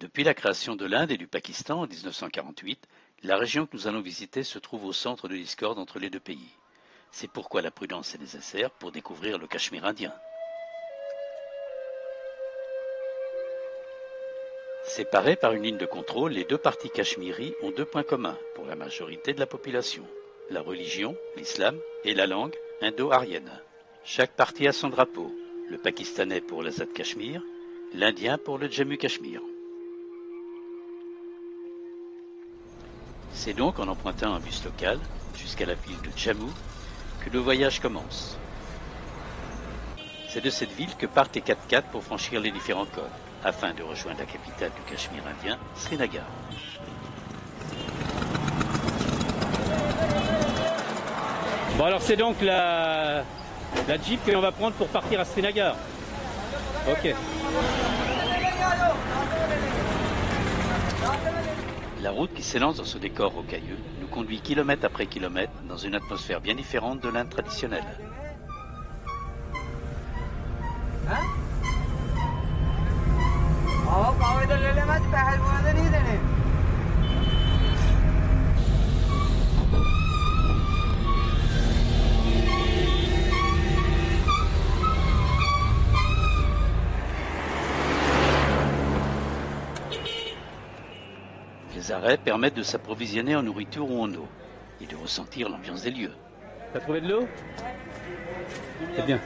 Depuis la création de l'Inde et du Pakistan en 1948, la région que nous allons visiter se trouve au centre de discorde entre les deux pays. C'est pourquoi la prudence est nécessaire pour découvrir le Cachemire indien. Séparés par une ligne de contrôle, les deux parties cachemiries ont deux points communs pour la majorité de la population. La religion, l'islam, et la langue, indo-aryenne. Chaque partie a son drapeau, le pakistanais pour l'Azad Cachemire, l'indien pour le Jammu-Cachemire. C'est donc en empruntant un bus local jusqu'à la ville de Jammu que le voyage commence. C'est de cette ville que partent les 4x4 pour franchir les différents cols, afin de rejoindre la capitale du Cachemire indien, Srinagar. Bon alors c'est donc la Jeep que l'on va prendre pour partir à Srinagar. Ok. La route qui s'élance dans ce décor rocailleux nous conduit kilomètre après kilomètre dans une atmosphère bien différente de l'Inde traditionnelle. Les arrêts permettent de s'approvisionner en nourriture ou en eau et de ressentir l'ambiance des lieux. T'as trouvé de l'eau? C'est bien.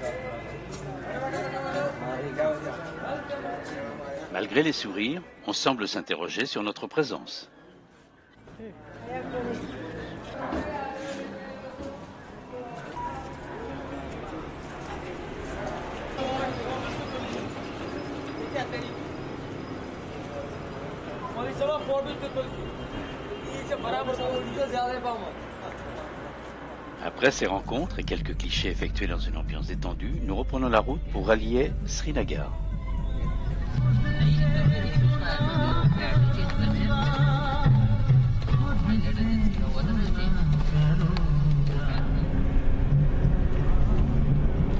Malgré les sourires, on semble s'interroger sur notre présence. Après ces rencontres et quelques clichés effectués dans une ambiance détendue, nous reprenons la route pour rallier Srinagar.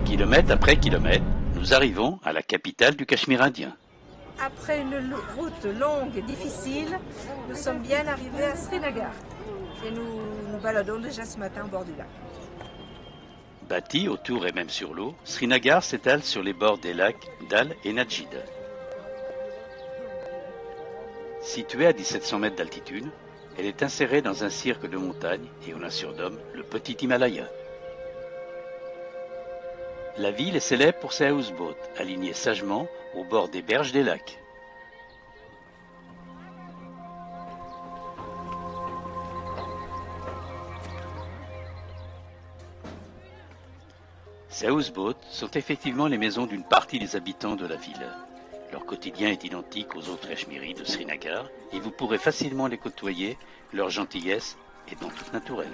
Kilomètre après kilomètre, nous arrivons à la capitale du Cachemire indien. Après une route longue et difficile, nous sommes bien arrivés à Srinagar. Et nous nous baladons déjà ce matin au bord du lac. Bâti autour et même sur l'eau, Srinagar s'étale sur les bords des lacs Dal et Najid. Située à 1700 mètres d'altitude, elle est insérée dans un cirque de montagnes et on la surnomme le Petit Himalaya. La ville est célèbre pour ses houseboats, alignés sagement au bord des berges des lacs. Ces houseboats sont effectivement les maisons d'une partie des habitants de la ville. Leur quotidien est identique aux autres cachemiris de Srinagar et vous pourrez facilement les côtoyer, leur gentillesse étant toute naturelle.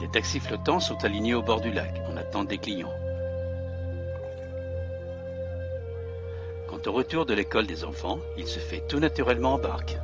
Les taxis flottants sont alignés au bord du lac en attente des clients. Quant au retour de l'école des enfants, il se fait tout naturellement en barque.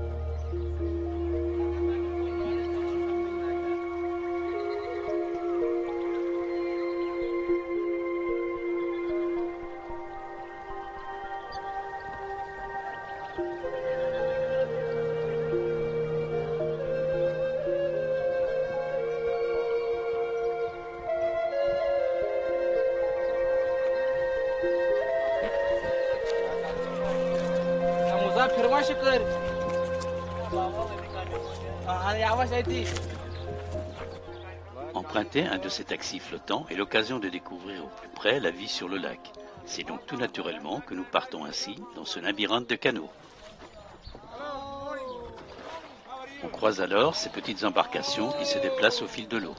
Emprunter un de ces taxis flottants est l'occasion de découvrir au plus près la vie sur le lac. C'est donc tout naturellement que nous partons ainsi dans ce labyrinthe de canaux. On croise alors ces petites embarcations qui se déplacent au fil de l'eau.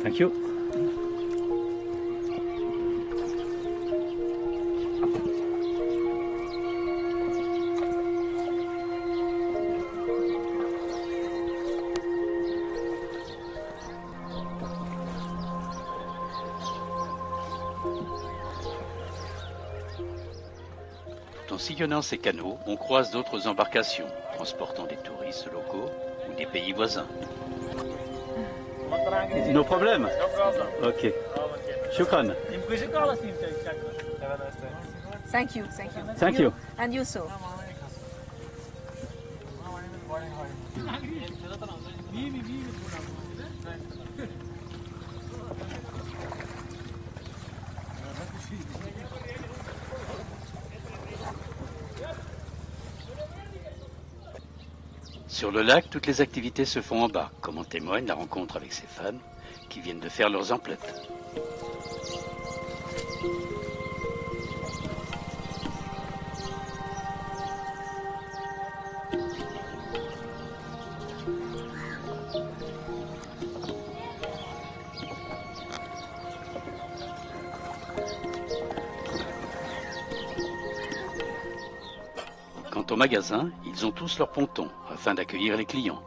Thank you. En sillonnant ces canaux, on croise d'autres embarcations transportant des touristes locaux ou des pays voisins. No problem. Ok. Shukran. Thank you, thank you. Thank you. And you so. Sur le lac, toutes les activités se font en bas, comme en témoigne la rencontre avec ces femmes qui viennent de faire leurs emplettes. Quant au magasin, ils ont tous leur ponton afin d'accueillir les clients.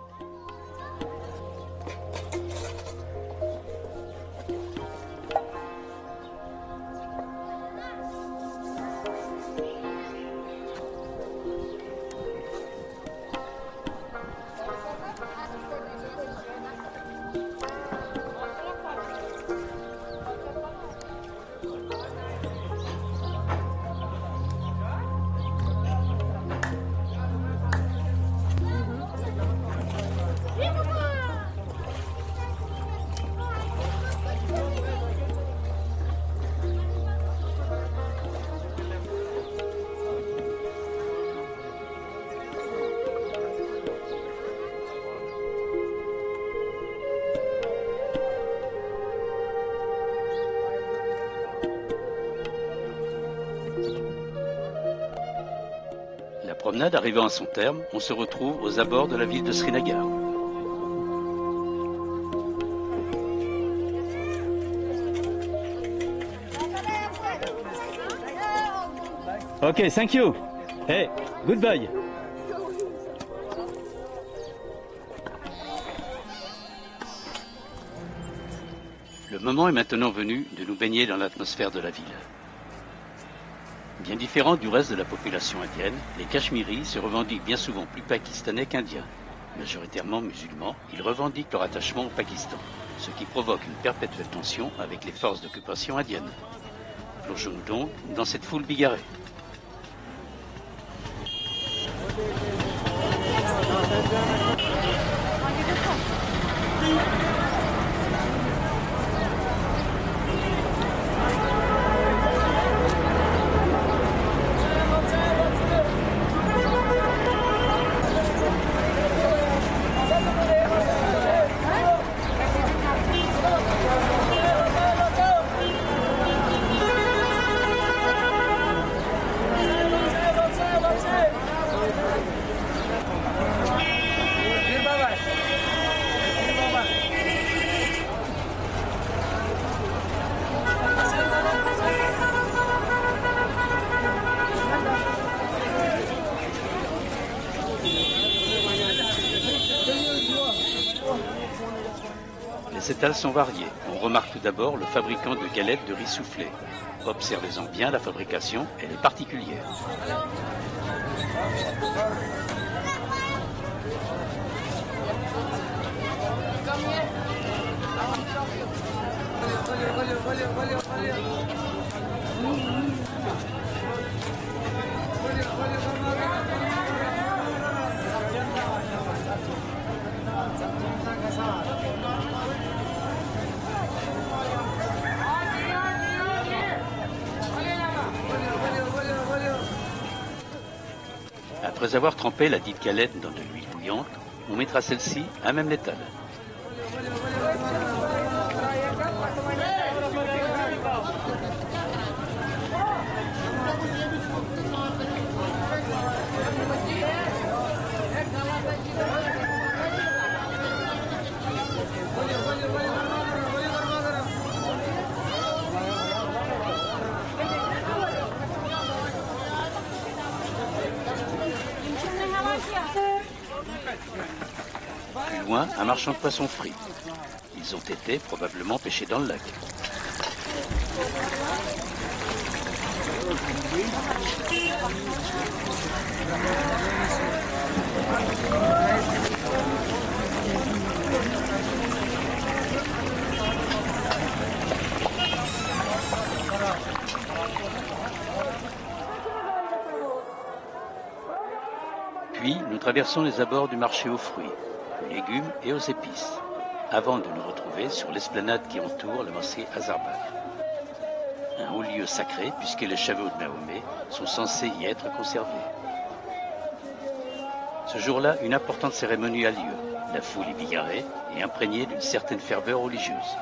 La promenade arrivant à son terme, on se retrouve aux abords de la ville de Srinagar. Ok, thank you. Hey, goodbye. Le moment est maintenant venu de nous baigner dans l'atmosphère de la ville. Bien différents du reste de la population indienne, les Cachemiris se revendiquent bien souvent plus pakistanais qu'indiens. Majoritairement musulmans, ils revendiquent leur attachement au Pakistan, ce qui provoque une perpétuelle tension avec les forces d'occupation indiennes. Plongeons-nous donc dans cette foule bigarrée. Les étals sont variés. On remarque tout d'abord le fabricant de galettes de riz soufflé. Observez-en bien la fabrication, elle est particulière. Après avoir trempé la dite galette dans de l'huile bouillante, on mettra celle-ci à même l'étal. Plus loin, un marchand de poissons frits. Ils ont été probablement pêchés dans le lac. Puis, nous traversons les abords du marché aux fruits, aux légumes et aux épices, avant de nous retrouver sur l'esplanade qui entoure la mosquée Azarbag. Un haut lieu sacré puisque les chevaux de Mahomet sont censés y être conservés. Ce jour-là, une importante cérémonie a lieu. La foule est bigarrée et imprégnée d'une certaine ferveur religieuse.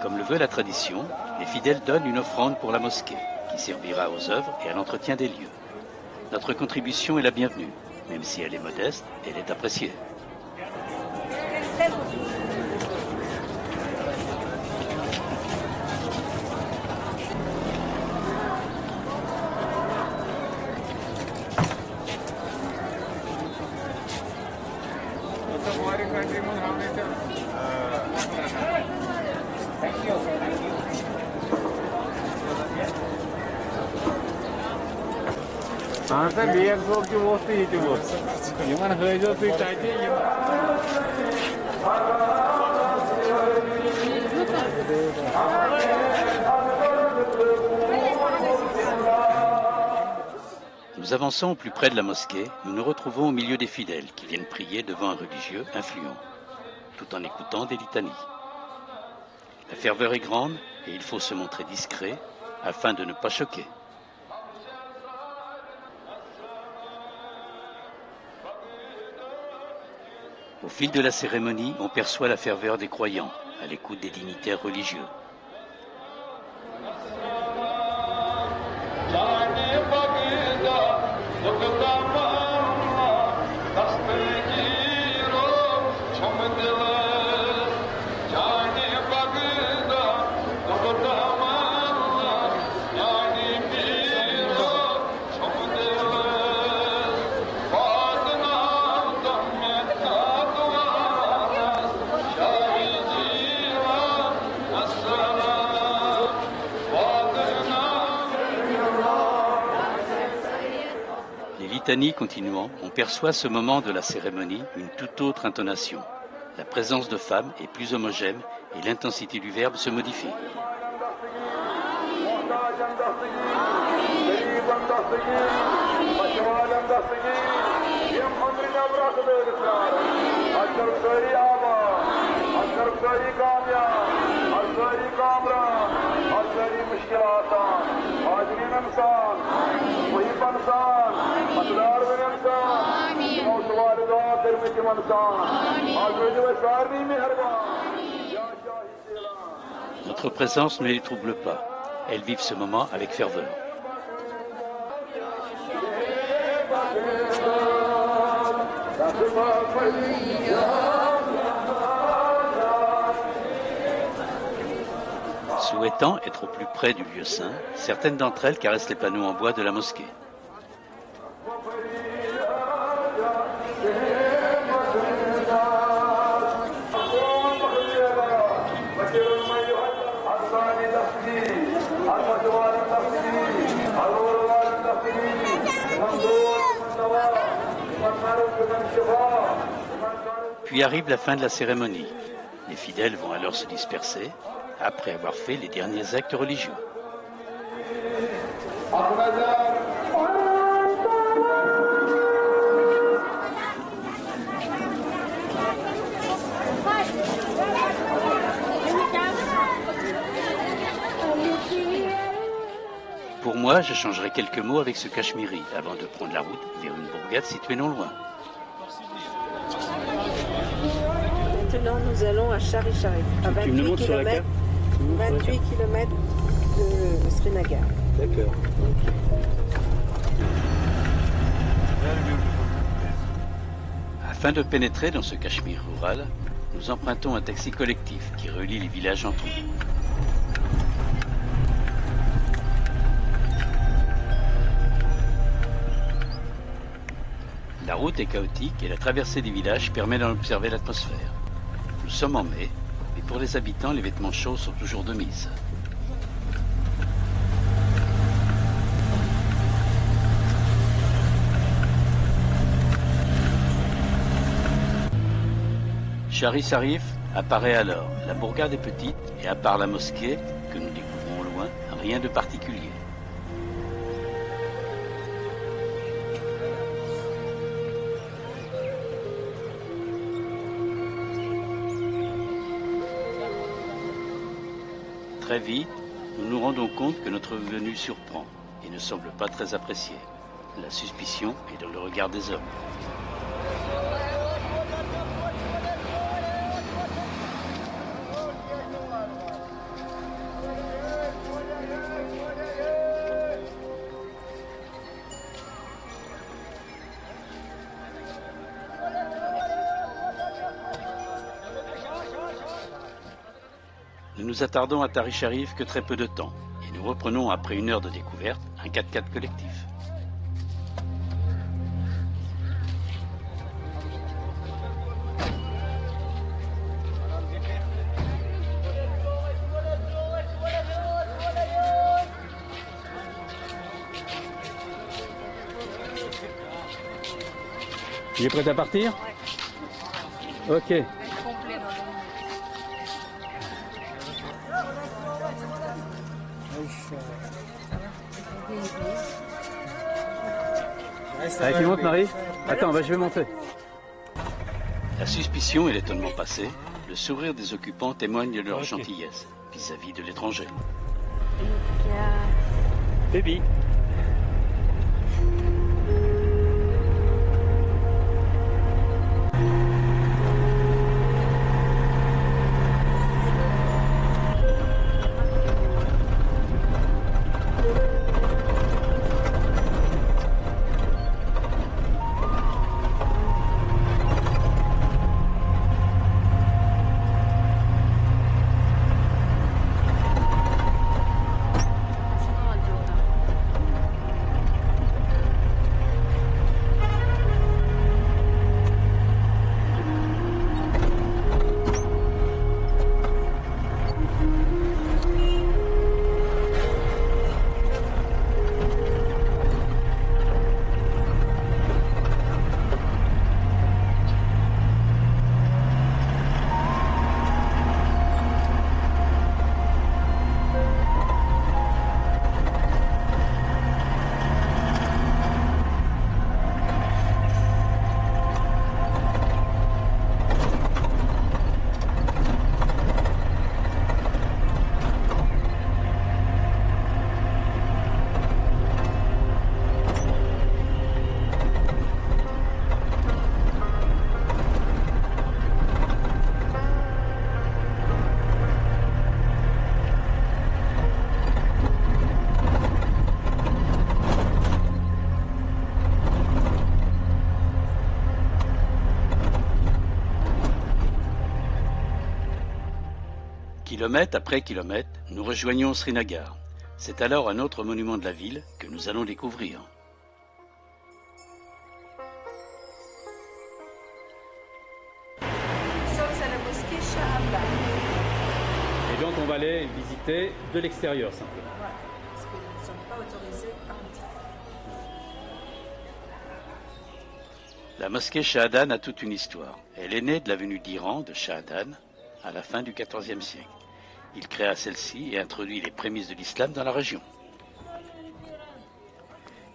Comme le veut la tradition, les fidèles donnent une offrande pour la mosquée, qui servira aux œuvres et à l'entretien des lieux. Notre contribution est la bienvenue, même si elle est modeste, elle est appréciée. Nous avançons au plus près de la mosquée, nous nous retrouvons au milieu des fidèles qui viennent prier devant un religieux influent, tout en écoutant des litanies. La ferveur est grande et il faut se montrer discret afin de ne pas choquer. Au fil de la cérémonie, on perçoit la ferveur des croyants à l'écoute des dignitaires religieux. Continuant, on perçoit à ce moment de la cérémonie une toute autre intonation. La présence de femmes est plus homogène et l'intensité du verbe se modifie. Notre présence ne les trouble pas. Elles vivent ce moment avec ferveur. Souhaitant être au plus près du lieu saint, certaines d'entre elles caressent les panneaux en bois de la mosquée. Puis arrive la fin de la cérémonie. Les fidèles vont alors se disperser après avoir fait les derniers actes religieux. Pour moi, je changerai quelques mots avec ce Cachemiri avant de prendre la route vers une bourgade située non loin. Maintenant, nous allons à Shari Sharif, à 28 km, 28 km de Srinagar. D'accord. Afin de pénétrer dans ce Cachemire rural, nous empruntons un taxi collectif qui relie les villages entre eux. La route est chaotique et la traversée des villages permet d'en observer l'atmosphère. Nous sommes en mai, mais pour les habitants, les vêtements chauds sont toujours de mise. Shari Sarif apparaît alors. La bourgade est petite et à part la mosquée, que nous découvrons au loin, rien de particulier. Très vite, nous nous rendons compte que notre venue surprend et ne semble pas très appréciée. La suspicion est dans le regard des hommes. Nous nous attardons à Tari Sharif que très peu de temps et nous reprenons après une heure de découverte un 4x4 collectif. Il est prêt à partir? Ok. Allez, tu montes, Marie? Attends, je vais monter. La suspicion et l'étonnement passés, le sourire des occupants témoignent de leur gentillesse vis-à-vis de l'étranger. Baby. Kilomètre après kilomètre, nous rejoignons Srinagar. C'est alors un autre monument de la ville que nous allons découvrir. Nous sommes à la mosquée Shah Abdal. Et donc on va aller visiter de l'extérieur simplement. Voilà, parce que nous ne sommes pas autorisés par l'intérieur. La mosquée Shahadan a toute une histoire. Elle est née de la venue d'Iran de Shahadan à la fin du XIVe siècle. Il créa celle-ci et introduit les prémices de l'islam dans la région.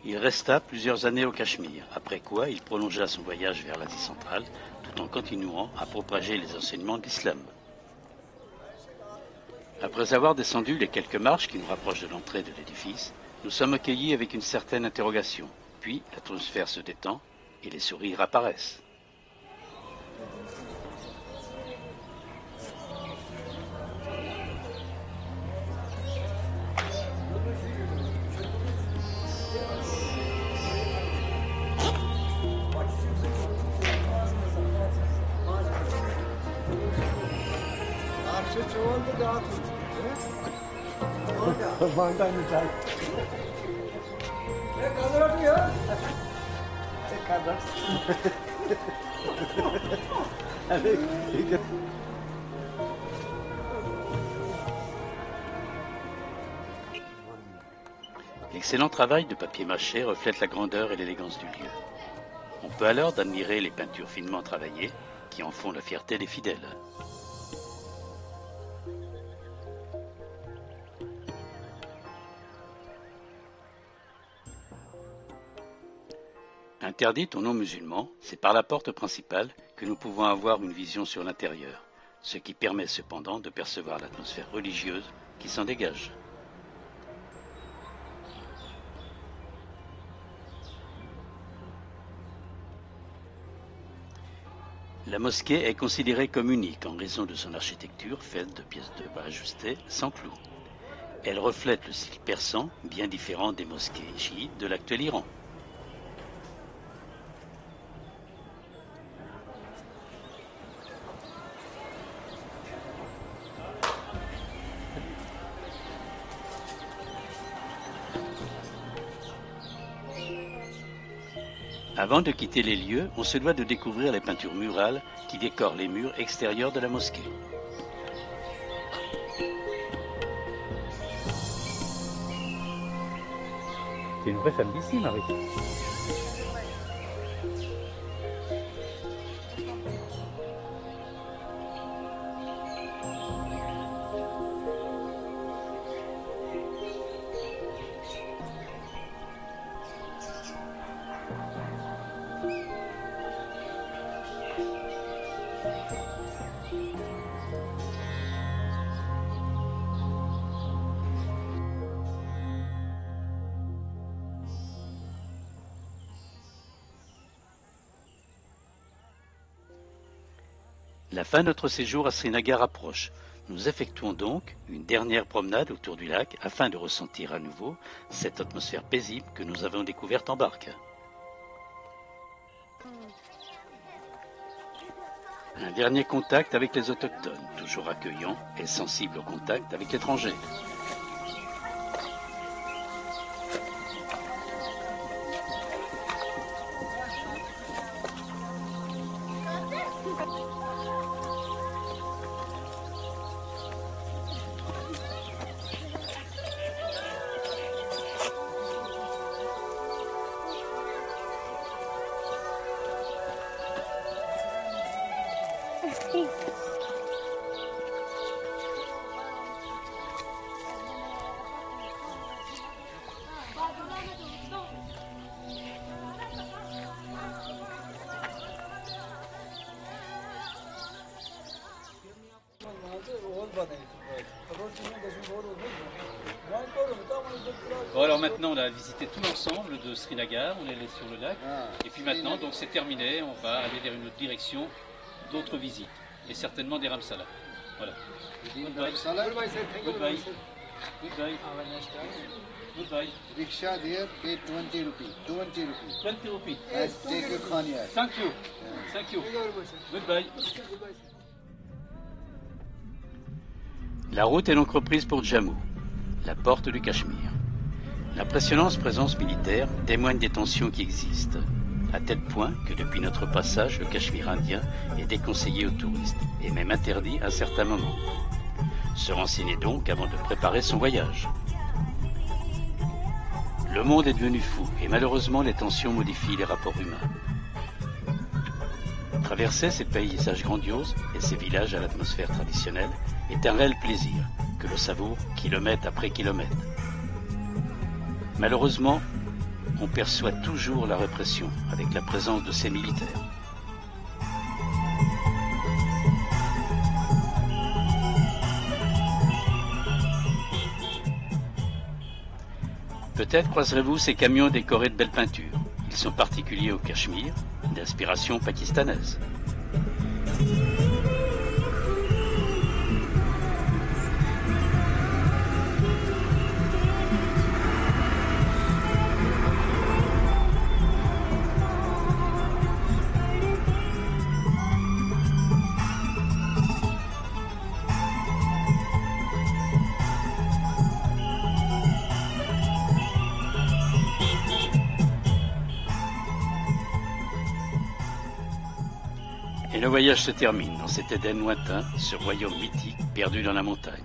Il resta plusieurs années au Cachemire, après quoi il prolongea son voyage vers l'Asie centrale tout en continuant à propager les enseignements de l'islam. Après avoir descendu les quelques marches qui nous rapprochent de l'entrée de l'édifice, nous sommes accueillis avec une certaine interrogation. Puis l'atmosphère se détend et les sourires apparaissent. L'excellent travail de papier mâché reflète la grandeur et l'élégance du lieu. On peut alors admirer les peintures finement travaillées, qui en font la fierté des fidèles. Interdite aux non-musulmans, c'est par la porte principale que nous pouvons avoir une vision sur l'intérieur, ce qui permet cependant de percevoir l'atmosphère religieuse qui s'en dégage. La mosquée est considérée comme unique en raison de son architecture faite de pièces de bois ajustées sans clous. Elle reflète le style persan, bien différent des mosquées chiites de l'actuel Iran. Avant de quitter les lieux, on se doit de découvrir les peintures murales qui décorent les murs extérieurs de la mosquée. C'est une vraie femme d'ici, Marie. La fin de notre séjour à Srinagar approche. Nous effectuons donc une dernière promenade autour du lac afin de ressentir à nouveau cette atmosphère paisible que nous avons découverte en barque. Un dernier contact avec les autochtones, toujours accueillants et sensibles au contact avec l'étranger. Bon, alors maintenant on a visité tout l'ensemble de Srinagar, on est allé sur le lac, et puis maintenant donc c'est terminé, on va aller vers une autre direction, d'autres visites, et certainement des Ramsala. Voilà. Goodbye. Goodbye. Goodbye. Goodbye. Rickshaw there, pay 20 rupees. 20 rupees. 20 rupees. Take your khaniya. Thank you. Thank you. Goodbye. La route est donc reprise pour Jammu, la porte du Cachemire. L'impressionnante présence militaire témoigne des tensions qui existent, à tel point que depuis notre passage, le Cachemire indien est déconseillé aux touristes et même interdit à certains moments. Se renseigner donc avant de préparer son voyage. Le monde est devenu fou et malheureusement les tensions modifient les rapports humains. Traverser ces paysages grandioses et ces villages à l'atmosphère traditionnelle est un réel plaisir que l'on savoure kilomètre après kilomètre. Malheureusement, on perçoit toujours la répression avec la présence de ces militaires. Peut-être croiserez-vous ces camions décorés de belles peintures. Ils sont particuliers au Cachemire, d'inspiration pakistanaise. Et le voyage se termine dans cet Éden lointain, ce royaume mythique perdu dans la montagne.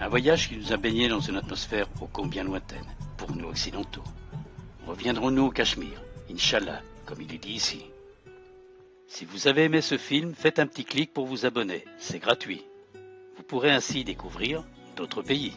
Un voyage qui nous a baignés dans une atmosphère ô combien lointaine, pour nous occidentaux. Reviendrons-nous au Cachemire, Inch'Allah, comme il est dit ici. Si vous avez aimé ce film, faites un petit clic pour vous abonner, c'est gratuit. Vous pourrez ainsi découvrir d'autres pays.